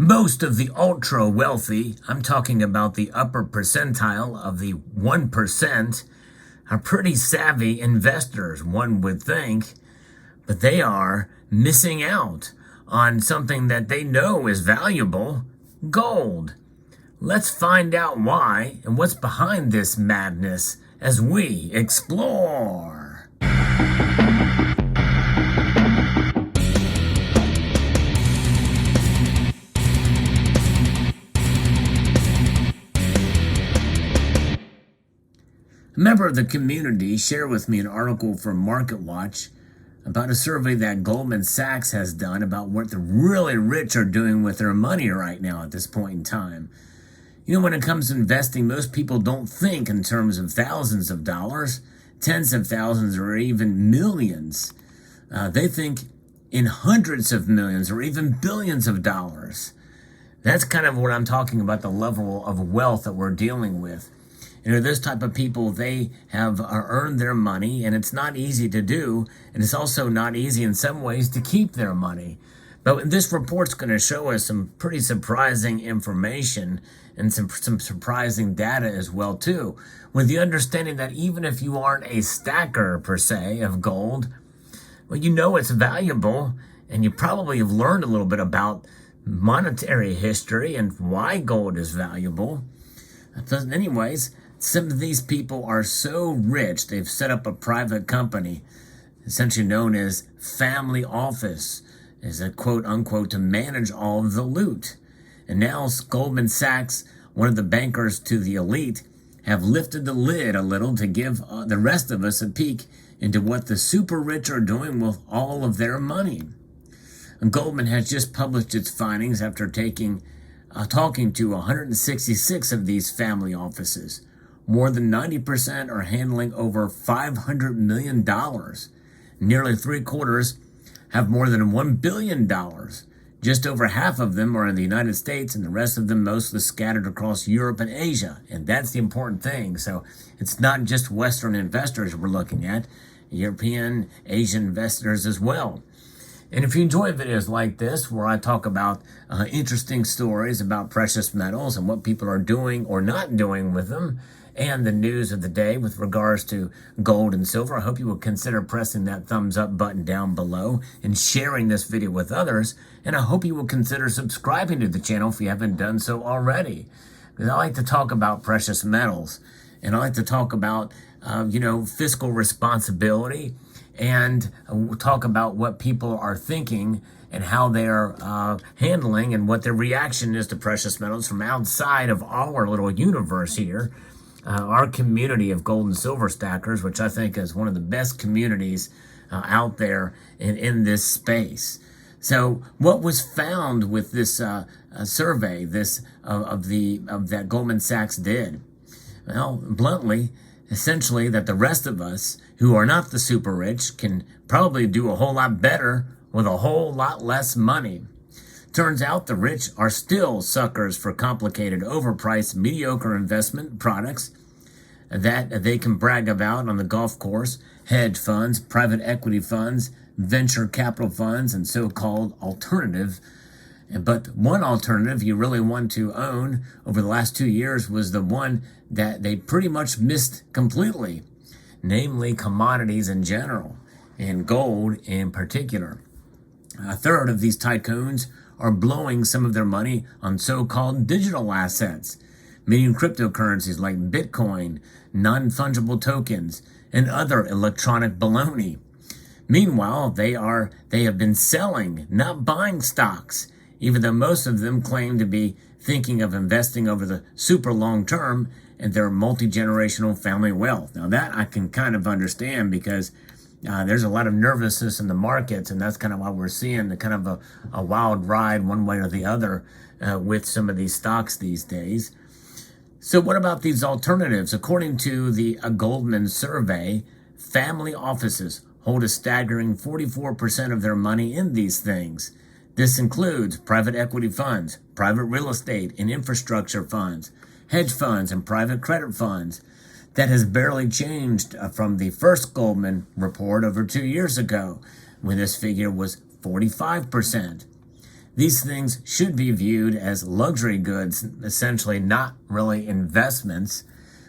Most of the ultra wealthy, I'm talking about the upper percentile of the 1%, are pretty savvy investors, one would think, but they are missing out on something that they know is valuable: gold. Let's find out why and what's behind this madness as we explore. A member of the community shared with me an article from MarketWatch about a survey that Goldman Sachs has done about what the really rich are doing with their money right now at this point in time. You know, when it comes to investing, most people don't think in terms of thousands of dollars, tens of thousands, or even millions. They think in hundreds of millions or even billions of dollars. That's kind of what I'm talking about, the level of wealth that we're dealing with. You know, this type of people, they have earned their money, and it's not easy to do, and it's also not easy in some ways to keep their money. But this report's going to show us some pretty surprising information and some surprising data as well, too, with the understanding that even if you aren't a stacker, per se, of gold, well, you know it's valuable, and you probably have learned a little bit about monetary history and why gold is valuable. Anyways, some of these people are so rich, they've set up a private company, essentially known as family office, as a quote unquote, to manage all of the loot. And now Goldman Sachs, one of the bankers to the elite, have lifted the lid a little to give the rest of us a peek into what the super rich are doing with all of their money. And Goldman has just published its findings after talking to 166 of these family offices. More than 90% are handling over $500 million. Nearly 3/4 have more than $1 billion. Just over half of them are in the United States, and the rest of them mostly scattered across Europe and Asia. And that's the important thing. So it's not just Western investors we're looking at, European, Asian investors as well. And if you enjoy videos like this, where I talk about interesting stories about precious metals and what people are doing or not doing with them, and the news of the day with regards to gold and silver, I hope you will consider pressing that thumbs up button down below and sharing this video with others. And I hope you will consider subscribing to the channel if you haven't done so already. Because I like to talk about precious metals, and I like to talk about, fiscal responsibility, and talk about what people are thinking and how they're handling and what their reaction is to precious metals from outside of our little universe here. Our community of gold and silver stackers, which I think is one of the best communities out there in this space. So what was found with this survey that Goldman Sachs did? Well, bluntly, essentially that the rest of us who are not the super rich can probably do a whole lot better with a whole lot less money. Turns out the rich are still suckers for complicated, overpriced, mediocre investment products that they can brag about on the golf course: hedge funds, private equity funds, venture capital funds, and so-called alternative. But one alternative you really want to own over the last 2 years was the one that they pretty much missed completely, namely commodities in general, and gold in particular. A third of these tycoons are blowing some of their money on so-called digital assets, meaning cryptocurrencies like Bitcoin, non-fungible tokens, and other electronic baloney. Meanwhile, they have been selling, not buying stocks, even though most of them claim to be thinking of investing over the super long term and their multi-generational family wealth. Now that I can kind of understand, because there's a lot of nervousness in the markets, and that's kind of why we're seeing the kind of a wild ride one way or the other with some of these stocks these days. So what about these alternatives? According to the Goldman survey, family offices hold a staggering 44% of their money in these things. This includes private equity funds, private real estate and infrastructure funds, hedge funds, and private credit funds. That has barely changed from the first Goldman report over 2 years ago, when this figure was 45%. These things should be viewed as luxury goods, essentially not really investments.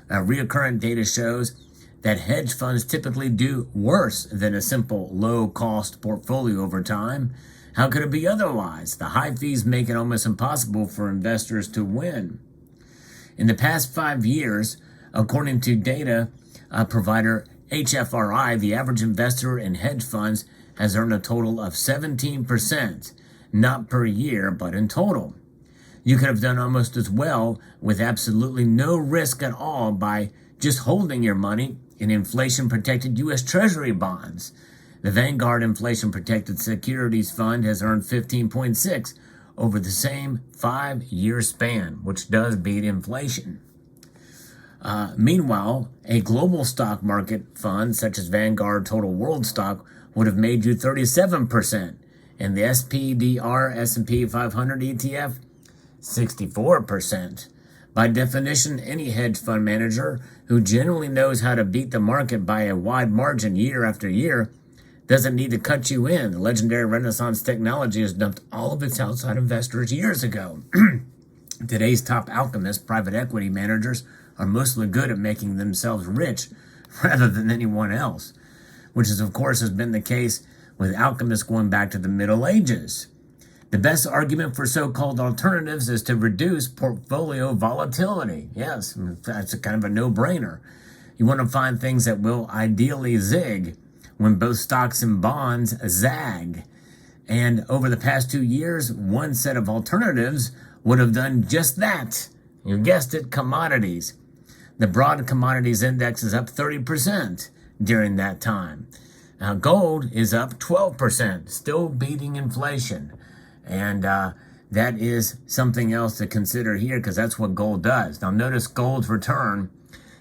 Reoccurrent data shows that hedge funds typically do worse than a simple low-cost portfolio over time. How could it be otherwise? The high fees make it almost impossible for investors to win. In the past 5 years, according to data provider HFRI, the average investor in hedge funds has earned a total of 17%, not per year, but in total. You could have done almost as well with absolutely no risk at all by just holding your money in inflation-protected U.S. Treasury bonds. The Vanguard Inflation Protected Securities Fund has earned 15.6 over the same 5-year span, which does beat inflation. Meanwhile, a global stock market fund such as Vanguard Total World Stock would have made you 37%, and the SPDR S&P 500 ETF, 64%. By definition, any hedge fund manager who generally knows how to beat the market by a wide margin year after year doesn't need to cut you in. The legendary Renaissance technology has dumped all of its outside investors years ago. Today's top alchemist private equity managers are mostly good at making themselves rich rather than anyone else, which is, of course, has been the case with alchemists going back to the Middle Ages. The best argument for so-called alternatives is to reduce portfolio volatility. Yes, that's a kind of a no-brainer. You want to find things that will ideally zig when both stocks and bonds zag. And over the past 2 years, one set of alternatives would have done just that. You guessed it, commodities. The broad commodities index is up 30% during that time. Gold is up 12%, still beating inflation. And that is something else to consider here, because that's what gold does. Now, notice gold's return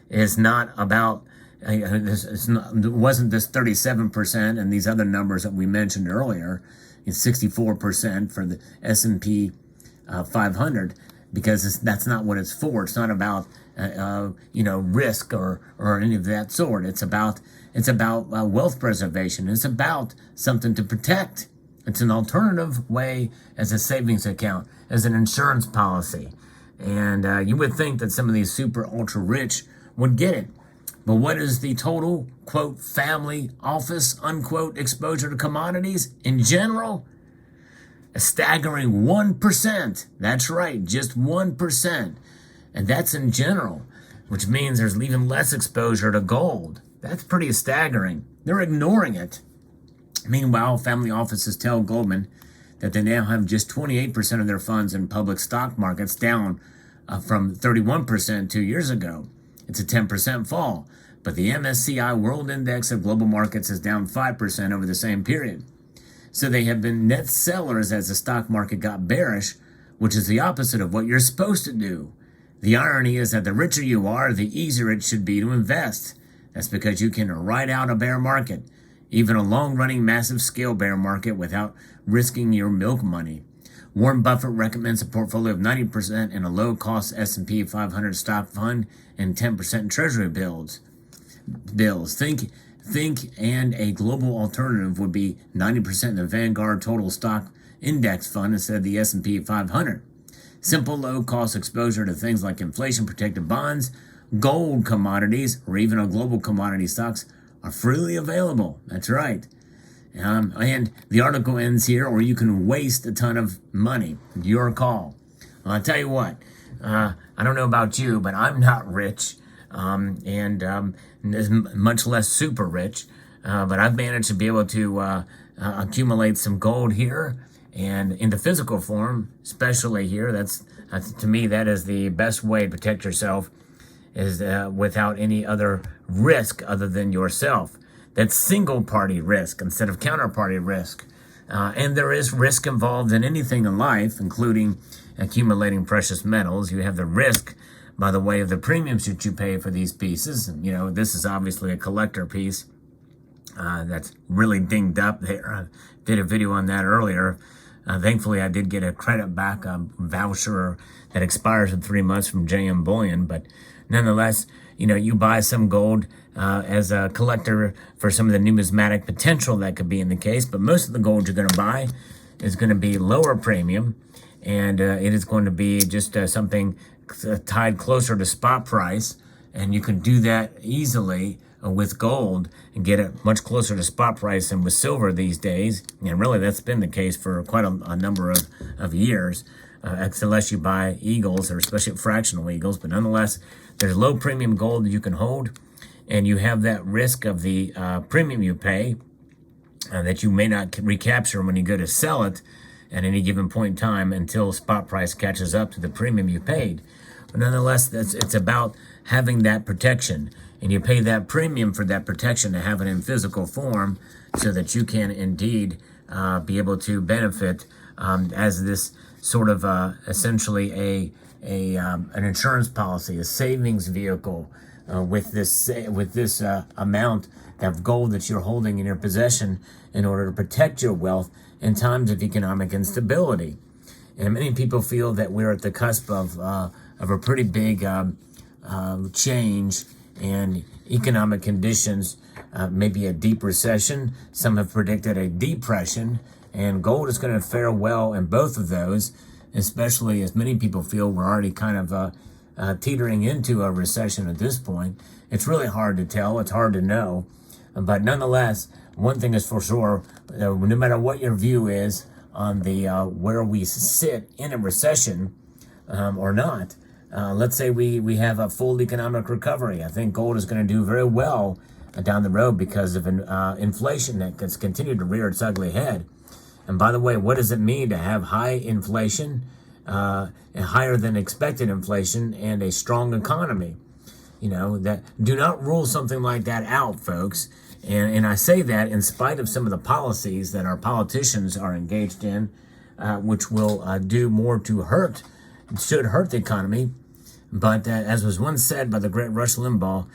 is not about, it wasn't this 37% and these other numbers that we mentioned earlier. It's 64% for the S&P 500, because that's not what it's for. It's not about risk or any of that sort. It's about wealth preservation. It's about something to protect. It's an alternative way as a savings account, as an insurance policy. And you would think that some of these super ultra rich would get it. But what is the total, quote, family office, unquote, exposure to commodities in general? A staggering 1%. That's right, just 1%. And that's in general, which means there's even less exposure to gold. That's pretty staggering. They're ignoring it. Meanwhile, family offices tell Goldman that they now have just 28% of their funds in public stock markets, down from 31% 2 years ago. It's a 10% fall. But the MSCI World Index of Global Markets is down 5% over the same period. So they have been net sellers as the stock market got bearish, which is the opposite of what you're supposed to do. The irony is that the richer you are, the easier it should be to invest. That's because you can ride out a bear market, even a long-running massive-scale bear market, without risking your milk money. Warren Buffett recommends a portfolio of 90% in a low-cost S&P 500 stock fund and 10% in Treasury bills. Think and a global alternative would be 90% in the Vanguard Total Stock Index Fund instead of the S&P 500. Simple low-cost exposure to things like inflation-protected bonds, gold commodities, or even a global commodity stocks are freely available. That's right. And the article ends here, or you can waste a ton of money. Your call. Well, I'll tell you what. I don't know about you, but I'm not rich, and much less super rich. But I've managed to be able to accumulate some gold here, and in the physical form, especially here. That's to me, that is the best way to protect yourself, is without any other risk other than yourself. That's single-party risk instead of counterparty risk. And there is risk involved in anything in life, including accumulating precious metals. You have the risk by the way of the premiums that you pay for these pieces. And, this is obviously a collector piece that's really dinged up there. I did a video on that earlier. Thankfully, I did get a credit back voucher that expires in 3 months from JM Bullion. But nonetheless, you buy some gold as a collector for some of the numismatic potential that could be in the case. But most of the gold you're going to buy is going to be lower premium, and it is going to be just something tied closer to spot price, and you can do that easily with gold and get it much closer to spot price than with silver these days. And really, that's been the case for quite a number of years, unless you buy Eagles, or especially fractional Eagles. But nonetheless, there's low premium gold that you can hold, and you have that risk of the premium you pay that you may not recapture when you go to sell it at any given point in time until spot price catches up to the premium you paid. But nonetheless, it's about having that protection, and you pay that premium for that protection to have it in physical form so that you can indeed be able to benefit as this sort of essentially an insurance policy, a savings vehicle with this amount of gold that you're holding in your possession in order to protect your wealth in times of economic instability. And many people feel that we're at the cusp of a pretty big change in economic conditions, maybe a deep recession. Some have predicted a depression, and gold is going to fare well in both of those, especially as many people feel we're already kind of teetering into a recession at this point. It's really hard to tell. It's hard to know. But nonetheless, one thing is for sure, no matter what your view is on the where we sit in a recession or not, let's say we have a full economic recovery. I think gold is going to do very well down the road because of inflation that has continued to rear its ugly head. And by the way, what does it mean to have high inflation, higher than expected inflation, and a strong economy? You know, that do not rule something like that out, folks. And I say that in spite of some of the policies that our politicians are engaged in, which will do more to should hurt the economy. But as was once said by the great Rush Limbaugh,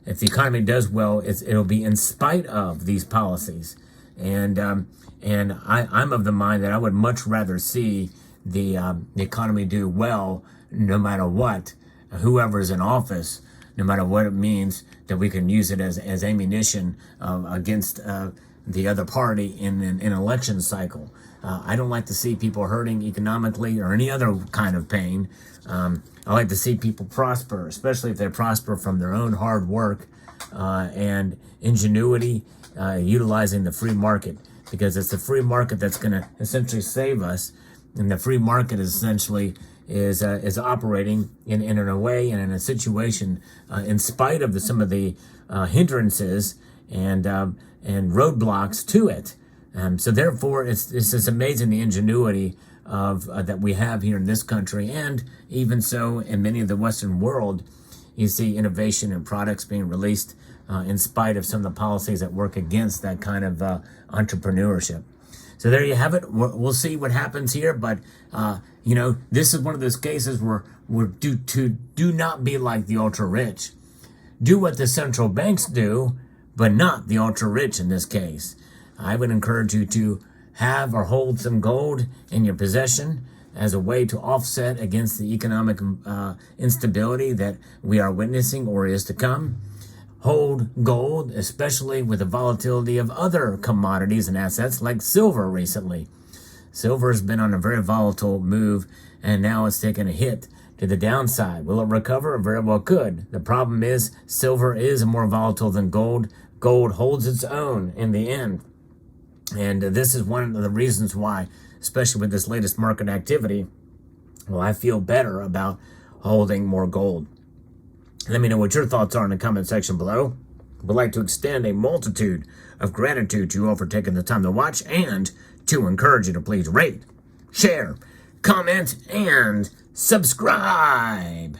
if the economy does well, it'll be in spite of these policies. And I'm of the mind that I would much rather see the economy do well no matter what, whoever is in office, no matter what it means, that we can use it as ammunition against the other party in an election cycle. I don't like to see people hurting economically or any other kind of pain. I like to see people prosper, especially if they prosper from their own hard work and ingenuity, utilizing the free market, because it's the free market that's going to essentially save us. And the free market essentially is operating in a way and in a situation in spite of some of the hindrances and roadblocks to it. So therefore, it's just amazing the ingenuity of that we have here in this country, and even so in many of the Western world. You see innovation and products being released in spite of some of the policies that work against that kind of entrepreneurship. So there you have it. We'll see what happens here, but this is one of those cases where do not be like the ultra rich. Do what the central banks do, but not the ultra rich in this case. I would encourage you to have or hold some gold in your possession as a way to offset against the economic instability that we are witnessing or is to come. Hold gold, especially with the volatility of other commodities and assets like silver recently. Silver has been on a very volatile move, and now it's taken a hit to the downside. Will it recover? Very well could. The problem is silver is more volatile than gold. Gold holds its own in the end. And this is one of the reasons why, especially with this latest market activity, well, I feel better about holding more gold. Let me know what your thoughts are in the comment section below. I would like to extend a multitude of gratitude to you all for taking the time to watch, and to encourage you to please rate, share, comment, and subscribe.